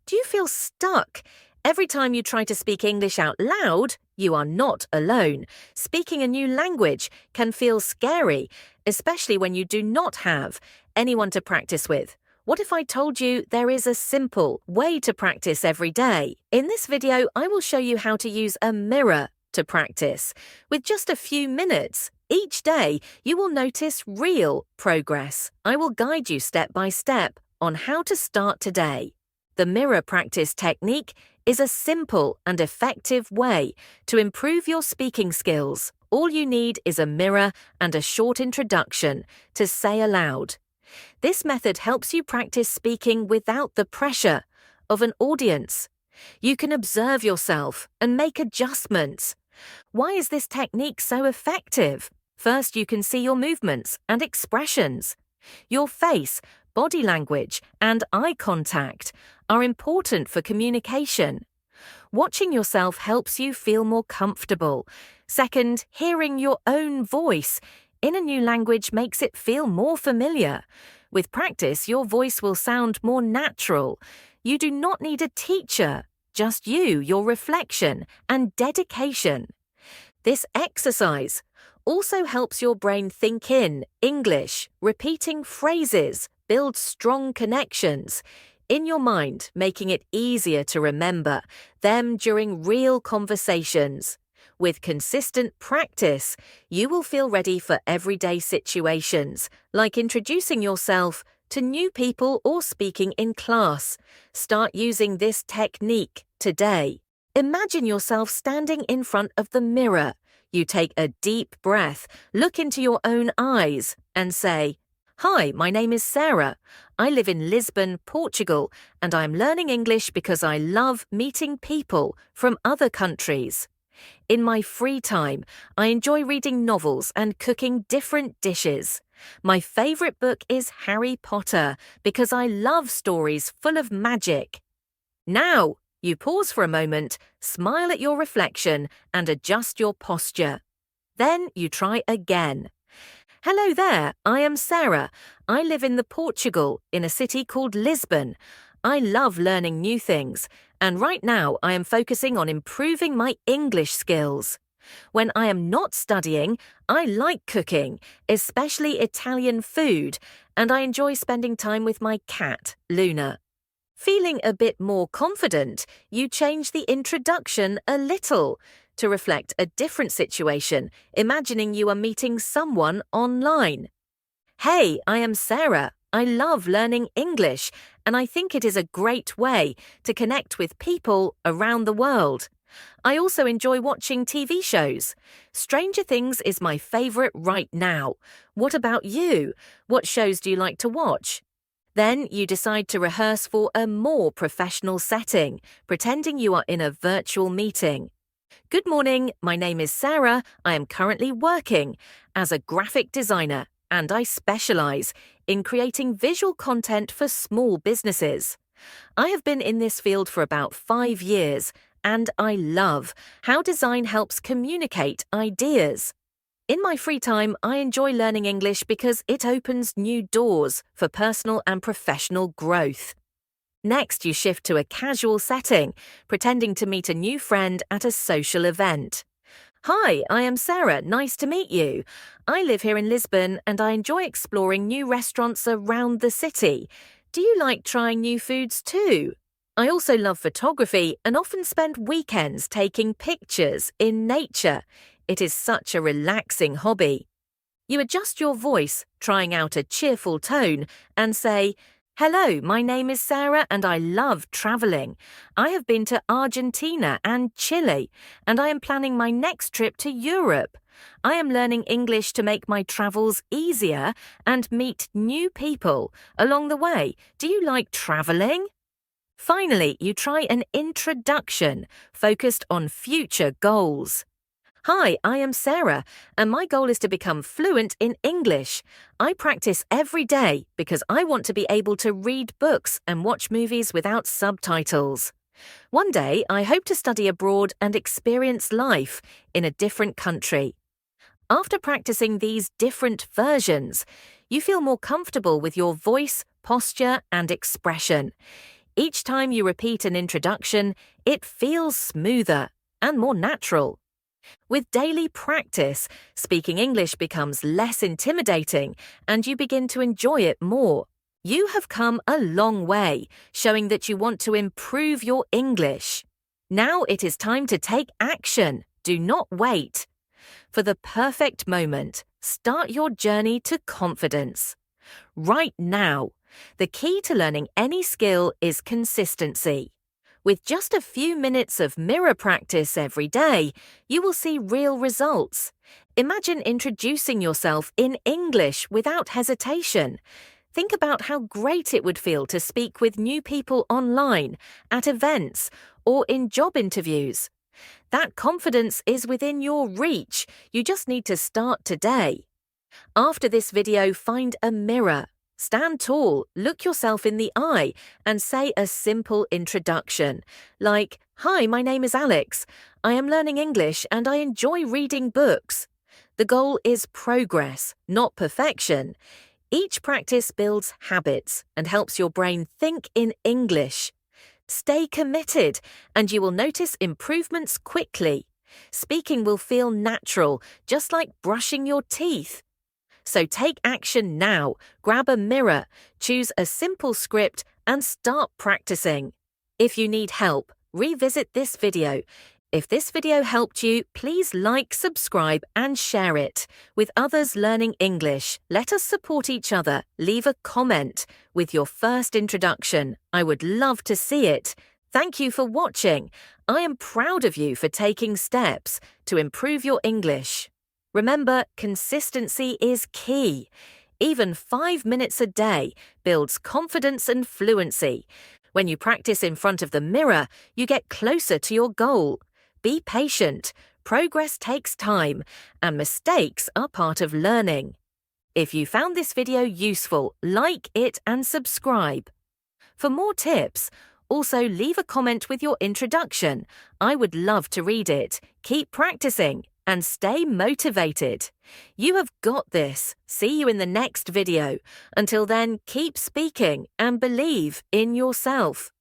Do you feel stuck? Every time you try to speak English out loud, you are not alone. Speaking a new language can feel scary, especially when you do not have anyone to practice with. What if I told you there is a simple way to practice every day? In this video, I will show you how to use a mirror to practice. With just a few minutes each day, you will notice real progress. I will guide you step by step on how to start today. The mirror practice technique is a simple and effective way to improve your speaking skills. All you need is a mirror and a short introduction to say aloud. This method helps you practice speaking without the pressure of an audience. You can observe yourself and make adjustments. Why is this technique so effective? First, you can see your movements and expressions. Your face, body language, and eye contact are important for communication. Watching yourself helps you feel more comfortable. Second, hearing your own voice in a new language makes it feel more familiar. With practice, your voice will sound more natural. You do not need a teacher, just you, your reflection, and dedication. This exercise also helps your brain think in English, repeating phrases, build strong connections in your mind, making it easier to remember them during real conversations. With consistent practice, you will feel ready for everyday situations, like introducing yourself to new people or speaking in class. Start using this technique today. Imagine yourself standing in front of the mirror. You take a deep breath, look into your own eyes, and say, "Hi, my name is Sarah. I live in Lisbon, Portugal, and I'm learning English because I love meeting people from other countries. In my free time, I enjoy reading novels and cooking different dishes. My favorite book is Harry Potter because I love stories full of magic." Now, you pause for a moment, smile at your reflection, and adjust your posture. Then you try again. "Hello there, I am Sarah. I live in Portugal, in a city called Lisbon. I love learning new things, and right now I am focusing on improving my English skills. When I am not studying, I like cooking, especially Italian food, and I enjoy spending time with my cat, Luna." Feeling a bit more confident, you change the introduction a little to reflect a different situation, imagining you are meeting someone online. "Hey, I am Sarah. I love learning English, and I think it is a great way to connect with people around the world. I also enjoy watching TV shows. Stranger Things is my favorite right now. What about you? What shows do you like to watch?" Then you decide to rehearse for a more professional setting, pretending you are in a virtual meeting. "Good morning, my name is Sarah. I am currently working as a graphic designer, and I specialize in creating visual content for small businesses. I have been in this field for about 5 years, and I love how design helps communicate ideas. In my free time, I enjoy learning English because it opens new doors for personal and professional growth." Next, you shift to a casual setting, pretending to meet a new friend at a social event. "Hi, I am Sarah. Nice to meet you. I live here in Lisbon and I enjoy exploring new restaurants around the city. Do you like trying new foods too? I also love photography and often spend weekends taking pictures in nature. It is such a relaxing hobby." You adjust your voice, trying out a cheerful tone, and say, "Hello, my name is Sarah and I love traveling. I have been to Argentina and Chile, and I am planning my next trip to Europe. I am learning English to make my travels easier and meet new people along the way. Do you like traveling?" Finally, you try an introduction focused on future goals. "Hi, I am Sarah, and my goal is to become fluent in English. I practice every day because I want to be able to read books and watch movies without subtitles. One day, I hope to study abroad and experience life in a different country." After practicing these different versions, you feel more comfortable with your voice, posture, and expression. Each time you repeat an introduction, it feels smoother and more natural. With daily practice, speaking English becomes less intimidating and you begin to enjoy it more. You have come a long way, showing that you want to improve your English. Now it is time to take action. Do not wait. For the perfect moment, start your journey to confidence. Right now, the key to learning any skill is consistency. With just a few minutes of mirror practice every day, you will see real results. Imagine introducing yourself in English without hesitation. Think about how great it would feel to speak with new people online, at events, or in job interviews. That confidence is within your reach. You just need to start today. After this video, find a mirror. Stand tall, look yourself in the eye, and say a simple introduction, like, "Hi, my name is Alex. I am learning English and I enjoy reading books." The goal is progress, not perfection. Each practice builds habits and helps your brain think in English. Stay committed, and you will notice improvements quickly. Speaking will feel natural, just like brushing your teeth. So take action now, grab a mirror, choose a simple script, and start practicing. If you need help, revisit this video. If this video helped you, please like, subscribe, and share it. With others learning English, let us support each other. Leave a comment with your first introduction. I would love to see it. Thank you for watching. I am proud of you for taking steps to improve your English. Remember, consistency is key. Even 5 minutes a day builds confidence and fluency. When you practice in front of the mirror, you get closer to your goal. Be patient. Progress takes time, and mistakes are part of learning. If you found this video useful, like it and subscribe. For more tips, also leave a comment with your introduction. I would love to read it. Keep practicing and stay motivated. You have got this. See you in the next video. Until then, keep speaking and believe in yourself.